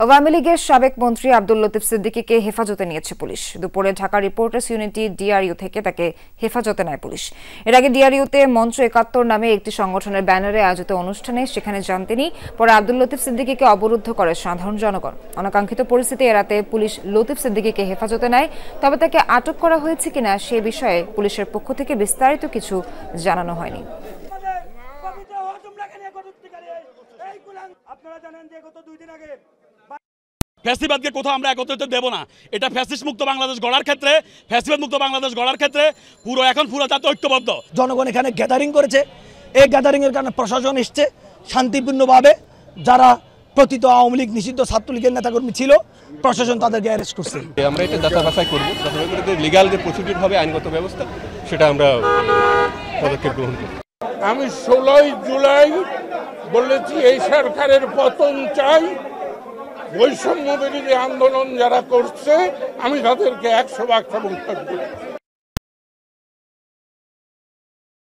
আওয়ামী লীগের সাবেক মন্ত্রী আব্দুল লতিফ সিদ্দিকীকে হেফাজতে নিয়েছে পুলিশ। দুপুরে ঢাকা রিপোর্টার্স ইউনিটি ডিআরইউ থেকে তাকে হেফাজতে নেয় পুলিশ। এর আগে ডিআরইউতে মঞ্চ ৭১ নামে একটি সংগঠনের ব্যানারে আয়োজিত অনুষ্ঠানে সেখানে যান তিনি। পরে আব্দুল লতিফ সিদ্দিকীকে অবরুদ্ধ করে সাধারণ জনগণ। অনাকাঙ্ক্ষিত পরিস্থিতি এড়াতে পুলিশ লতিফ সিদ্দিকীকে হেফাজতে নেয়। তবে তাকে আটক করা হয়েছে কিনা সে বিষয়ে পুলিশের পক্ষ থেকে বিস্তারিত কিছু জানানো হয়নি। ফ্যাসিবাদকে কোথাও আমরা একত্রিত দেব না। এটা ফ্যাসিস্ট মুক্ত বাংলাদেশ গড়ার ক্ষেত্রে, ফ্যাসিবাদ মুক্ত বাংলাদেশ গড়ার ক্ষেত্রে পুরো জাতি ঐক্যবদ্ধ। জনগণ এখানে গ্যাদারিং করেছে। এই গ্যাদারিং এর কারণে প্রশাসন এসছে শান্তিপূর্ণভাবে। যারা প্রতীত আওয়ামী লীগ নিষিদ্ধ ছাত্রলীগের নেতাকর্মী ছিল, প্রশাসন তাদেরকে অ্যারেস্ট করছে। আমরা এটা যাচাই বাছাই করবো, লিগাল যে প্রসিডিউর হবে, আইনগত ব্যবস্থা, সেটা আমরা পদক্ষেপ গ্রহণ করব। আমি 16 জুলাই বলেছি এই সরকারের পতন চাই। বৈষম্য বিরোধী আন্দোলন যারা করছে আমি তাদেরকে 100% সমর্থন করি।